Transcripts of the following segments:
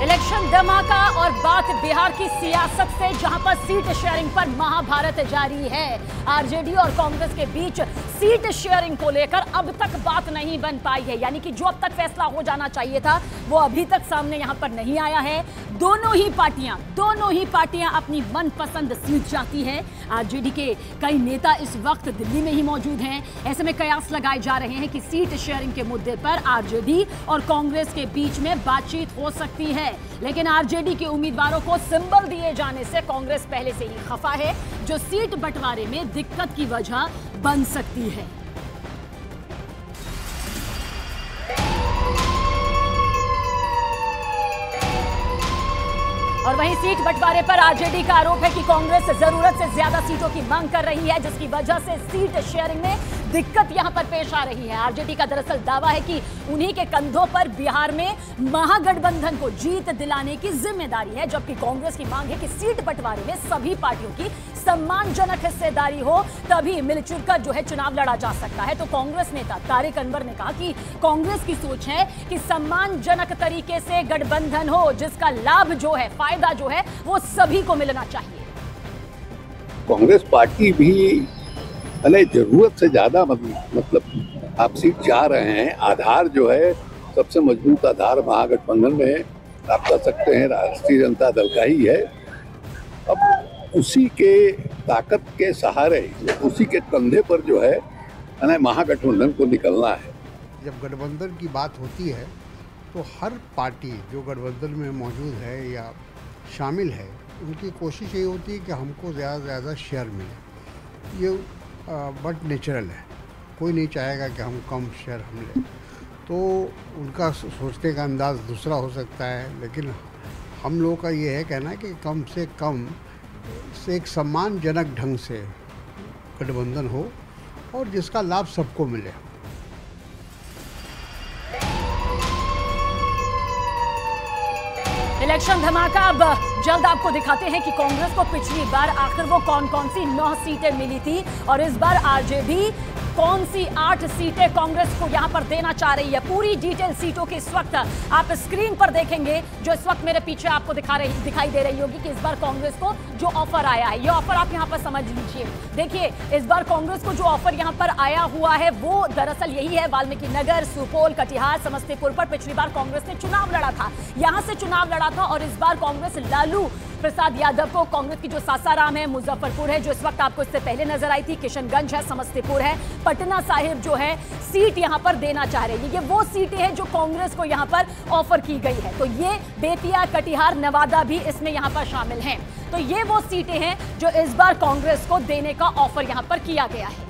Election धमाका और बात बिहार की सियासत से, जहां पर सीट शेयरिंग पर महाभारत जारी है। आरजेडी और कांग्रेस के बीच सीट शेयरिंग को लेकर अब तक बात नहीं बन पाई है, यानी कि जो अब तक फैसला हो जाना चाहिए था वो अभी तक सामने यहां पर नहीं आया है। दोनों ही पार्टियां अपनी मनपसंद सीट चाहती है। आरजेडी के कई नेता इस वक्त दिल्ली में ही मौजूद हैं। ऐसे में कयास लगाए जा रहे हैं कि सीट शेयरिंग के मुद्दे पर आरजेडी और कांग्रेस के बीच में बातचीत हो सकती है, लेकिन आरजेडी के उम्मीदवारों को सिंबल दिए जाने से कांग्रेस पहले से ही खफा है, जो सीट बंटवारे में दिक्कत की वजह बन सकती है। और वहीं सीट बंटवारे पर आरजेडी का आरोप है कि कांग्रेस जरूरत से ज्यादा सीटों की मांग कर रही है, जिसकी वजह से सीट शेयरिंग में दिक्कत यहां पर पेश आ रही है। आरजेडी का दरअसल दावा है कि उन्हीं के कंधों पर बिहार में महागठबंधन को जीत दिलाने की जिम्मेदारी है, जबकि कांग्रेस की मांग है कि सीट बंटवारे में सभी पार्टियों की सम्मानजनक हिस्सेदारी हो, तभी मिलजुल कर जो है चुनाव लड़ा जा सकता है। तो कांग्रेस नेता तारिक अनवर ने कहा कि कांग्रेस की सोच है कि सम्मानजनक तरीके से गठबंधन हो, जिसका लाभ जो है, फायदा जो है, वो सभी को मिलना चाहिए। कांग्रेस पार्टी भी जरूरत से ज्यादा मतलब आप सीट चाह रहे हैं। आधार जो है, सबसे मजबूत आधार महागठबंधन में आप कह सकते हैं राष्ट्रीय जनता दल का ही है। अब उसी के ताकत के सहारे, उसी के कंधे पर जो है महागठबंधन को निकलना है। जब गठबंधन की बात होती है तो हर पार्टी जो गठबंधन में मौजूद है या शामिल है, उनकी कोशिश ये होती है कि हमको ज़्यादा से ज़्यादा शेयर मिले। ये बट नेचुरल है, कोई नहीं चाहेगा कि हम कम शेयर हम लें। तो उनका सोचने का अंदाज़ दूसरा हो सकता है, लेकिन हम लोगों का ये है कहना है कि कम से कम से एक सम्मानजनक ढंग से गठबंधन हो और जिसका लाभ सबको मिले। इलेक्शन धमाका अब जल्द आपको दिखाते हैं कि कांग्रेस को पिछली बार आखिर वो कौन सी 9 सीटें मिली थी और इस बार आरजेडी कौन सी 8 सीटें कांग्रेस को यहां पर देना चाह रही है। पूरी डिटेल सीटों की इस वक्त आप स्क्रीन पर देखेंगे, जो इस वक्त मेरे पीछे आपको दिखाई दे रही होगी कि इस बार कांग्रेस को जो ऑफर आया है, ये ऑफर आप यहां पर समझ लीजिए। देखिए, इस बार कांग्रेस को जो ऑफर यहां पर आया हुआ है वो दरअसल यही है। वाल्मीकि नगर, सुपौल, कटिहार, समस्तीपुर पर पिछली बार कांग्रेस ने चुनाव लड़ा था, यहां से चुनाव लड़ा था, और इस बार कांग्रेस लालू प्रसाद यादव को, कांग्रेस की जो सासाराम है, मुजफ्फरपुर है, जो इस वक्त आपको इससे पहले नजर आई थी, किशनगंज है, समस्तीपुर है, पटना साहिब जो है सीट यहां पर देना चाह रही है। ये वो सीटें हैं जो कांग्रेस को यहां पर ऑफर की गई है। तो ये बेतिया, कटिहार, नवादा भी इसमें यहां पर शामिल हैं। तो ये वो सीटें हैं जो इस बार कांग्रेस को देने का ऑफर यहां पर किया गया है।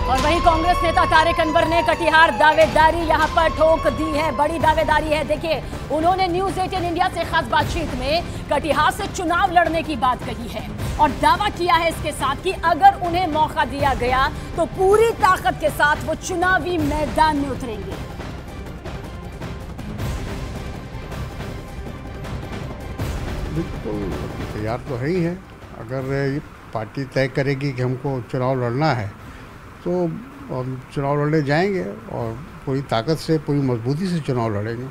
और वहीं कांग्रेस नेता तारिक अनवर ने कटिहार दावेदारी यहां पर ठोक दी है, बड़ी दावेदारी है। देखिए, उन्होंने न्यूज़ 18 इंडिया से खास बातचीत में कटिहार से चुनाव लड़ने की बात कही है और दावा किया है इसके साथ कि अगर उन्हें मौका दिया गया तो पूरी ताकत के साथ वो चुनावी मैदान में उतरेंगे। बिल्कुल तैयार तो है ही है। अगर ये पार्टी तय करेगी कि हमको चुनाव लड़ना है तो हम चुनाव लड़ने जाएंगे और पूरी ताकत से, पूरी मजबूती से चुनाव लड़ेंगे।